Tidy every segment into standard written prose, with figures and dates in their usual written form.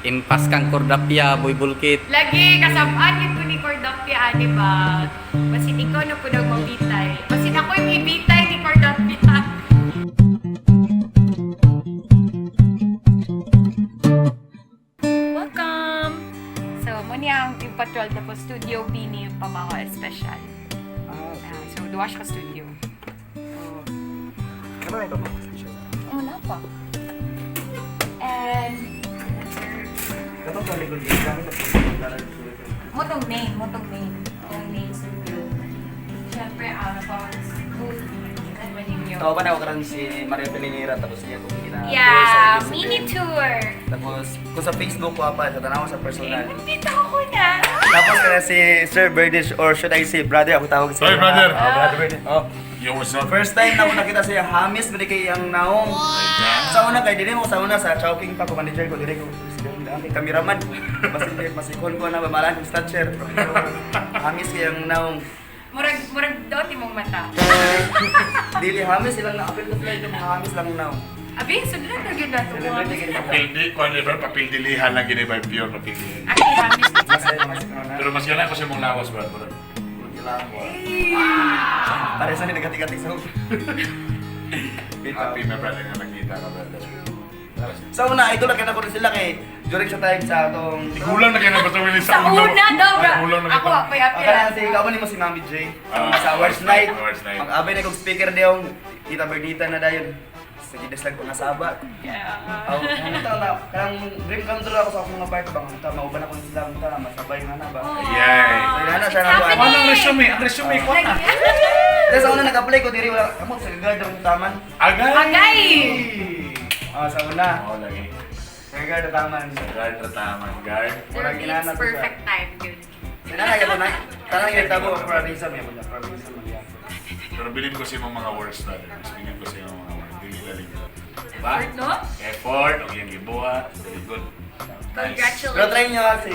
Inpas kang Cordapia, Boy Bulkit. Lagi kasabaan yun ko ni Cordapia, di ba? Basin ikaw na po daw mabitay. Basin ako yung ibitay ni Cordapia. Welcome! So, muna ang Team Patrol tapos Studio B ni Pamaho Special. So, duwas ka studio. Ano ito mga special? Una pa. And, Katong kaligod din kami na pagkakaroon dito. motong name. Ang name studio. Siyempre, booth. Tao ba na ako karoon si Mario Pelinera tapos niya kung gina Yeah, mini tour. Tapos kung sa Facebook ko pa, sa tanaw sa personal. Nandito ako na. Tapos kana si Sir Berdish or should I say brother ako tawag siya. Hi, brother. Oh, brother Berdish. Oh. Yo, what's up? First time na ako nakita siya Hamis bali kay ang naong. Sa una kay dili mo sa una sa Chowking pa ko manager ko dire ko ang cameraman. Masikon ko na bamalan yung stature. Hamis kay ang naong. Murag daw timong mata. Dili Hamis ilang na-appeal ko sila yung mga Hamis lang naong. Abi, sudan na yun nato Sila mo. na tigil. Papildi, kung ano ba, papildilihan lang gini ba pure papildi. Actually, hamis na Pero mas gana ko siya mong lawas ba, bro? Pare sa ni nagati-gati sa Happy na brother na nakita ka, brother. Sa una, idol na ko rin sila kay during sa time sa atong Tigulang na kayo na batawin Sa una daw, bro. Tigulang na Ako, kita. pay-appeal. si ikaw ni mo si Mami J. Ah, Sa Awards Night. Awards Night. Ang abay na kong speaker diyong kita Bernita na dayon. Sa gidas lang ko nasaba. Aw, ano ta na kanang dream come true ako sa akong mga part bang ta mauban ako ng Islam ta masabay nga na ba. Yay. So, yan na siya na It's buwan. Ano ang resume ko na. Tapos sa una nag-apply ko diri wala amo sa guard ang taman. Agay! Agay! Sa una. Oo, lagi. Sa guard ang taman. Guard na tama, guard. Wala It's ginana to perfect time, yun. Sinanay ko na. Tanang yung tabo for a reason mo for a reason mo yan. Pero bilhin ko sa mga words na rin. Bilhin ko sa mga words. Dili lalim. Diba? Effort, no? Effort, o yung gibuhat. Very good. Nice. Congratulations. Pero try nyo si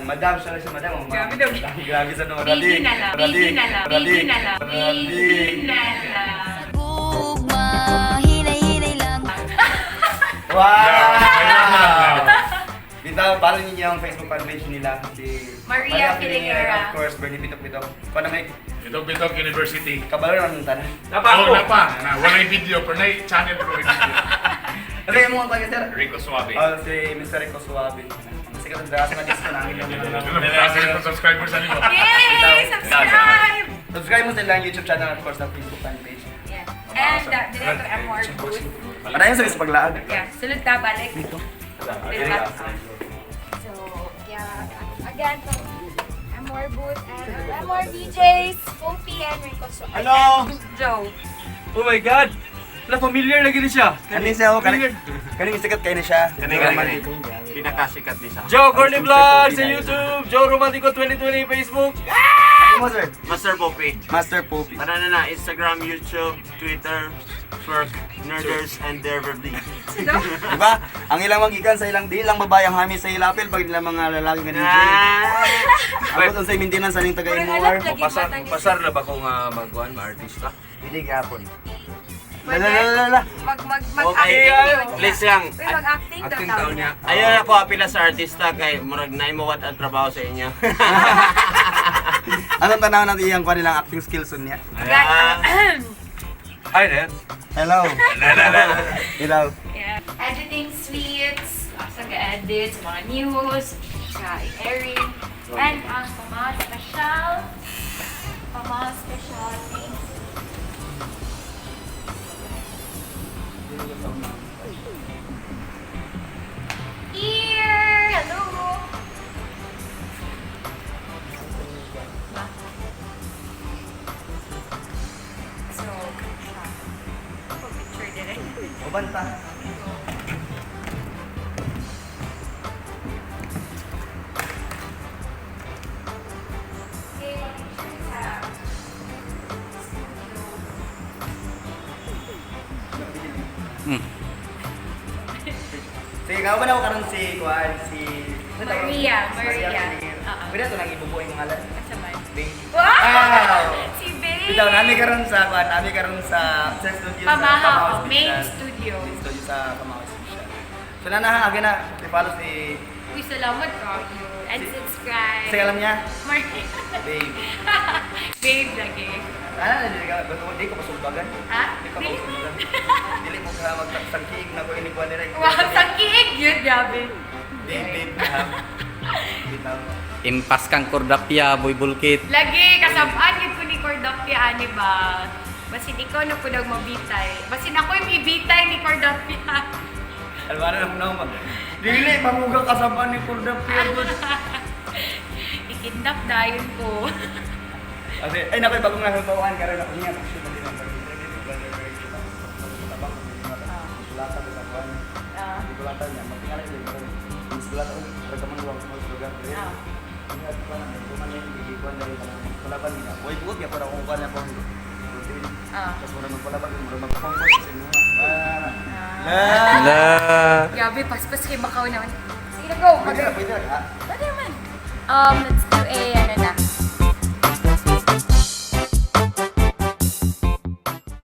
Madam, siya na si Madam. Grabe daw. Grabe sa nung Biggie na lang. Biggie na lang. Biggie na lang. Biggie na lang. Wow! Dito, follow ninyo yung Facebook fanpage nila. Si Maria Filiguera. Of course, Bernie Pitok-Pitok. Paano may Bitok University. kabalo ng tanan? Oo, napa. Wala yung video, pero na channel ko yung video. Ano yung mga tayo, sir? Rico Suave. Si Mr. Rico Suave. Sige, drasa na disco namin yung Yung subscribers sa nito. Yay! Subscribe! Subscribe mo sila yung YouTube channel, of course, na Facebook fanpage. Yeah. And Director MR Booth. Maraming sabi sa paglaan. Yeah, sunod ka balik. Dito. So, yeah, again, from MR Booth and MR DJs, Pompey and Rico Suarez. Hello! And Joe. Oh my God! Na familiar lagi ni siya. Kani siya, kani sikat kayo na siya. Kani. Pinakasikat ni siya. Joe Corny Vlog sa YouTube, Joe Romantico 2020 Facebook. Ano mo, sir? Master Poppy. Master Poppy. Para na Instagram, YouTube, Twitter, Twerk, Nerders, and Derverly. Diba? Ang ilang magikan sa ilang di lang babae ang hamis sa ilapil pag nilang mga lalaki nga DJ. Ako sa maintenance sa ning taga Imor. Pasar na ba kung magkuhan, ma-artista? Hindi gapon. Pwede? Lala. Mag-acting yun. Please lang. Uy, mag-acting daw tao niya. Ayun ako apila sa artista kay murag na mo what ang trabaho sa inyo. Anong tanaw natin iyang kwa nilang acting skills niya? Hi there. Hello. Hello. Yeah. Editing suites, sa ga-edit, sa mga news, sa airing, and ang Pamaho Special, thanks. Here! Hello! So, picture din eh. Ubanta. Sige, kamo ba na ako karon si Juan, si Maria. Pwede ito nang ibubuhay ng ngalan. Kasaman. Baby. Wow! Si Babe! Bitaw, nami karon sa Juan, nami karon sa studio Pamahaw, Pamahaw main Special. studio. Main studio sa Pamahaw Special. So na agad na, i-follow si... Uy, salamat ka. And subscribe. Kasi alam niya, Martin. babe. Babe lagi. Ano na, hindi ko masulbagan. Ha? Hindi ka Dili? masulbagan. Dili mo ka magsagsangking na ko inikuha nila. Wow, sakit yun, grabe. Babe, ha? Bitaw. Impas kang kordapya, boy bulkit. Lagi, kasabaan yun ko ni Cordapia, ani ba? Basin ikaw na po mabitay. Basin ako yung ibitay ni Cordapia. Ano ba na naman? Dili, mamugang kasama ni Cordapia. Ikidnap dayon ko. Kasi, ay nakoy bagong nasabawaan ka rin ako niya. Sulatan ko sa kuhan. Sulatan niya, matingalay din ko rin. Sulatan ko, ragaman ko ang lugar. Ingat ko na, kuman niya, hindi ko na rin palaban niya. Huwag buot niya para kung kuhan niya po. Tapos muna magpalaban, muna magpapangkot. Kasi muna, La. Grabe, paspas kay Macau naman. Sige na, go! Pwede na, ha? Pwede naman. Let's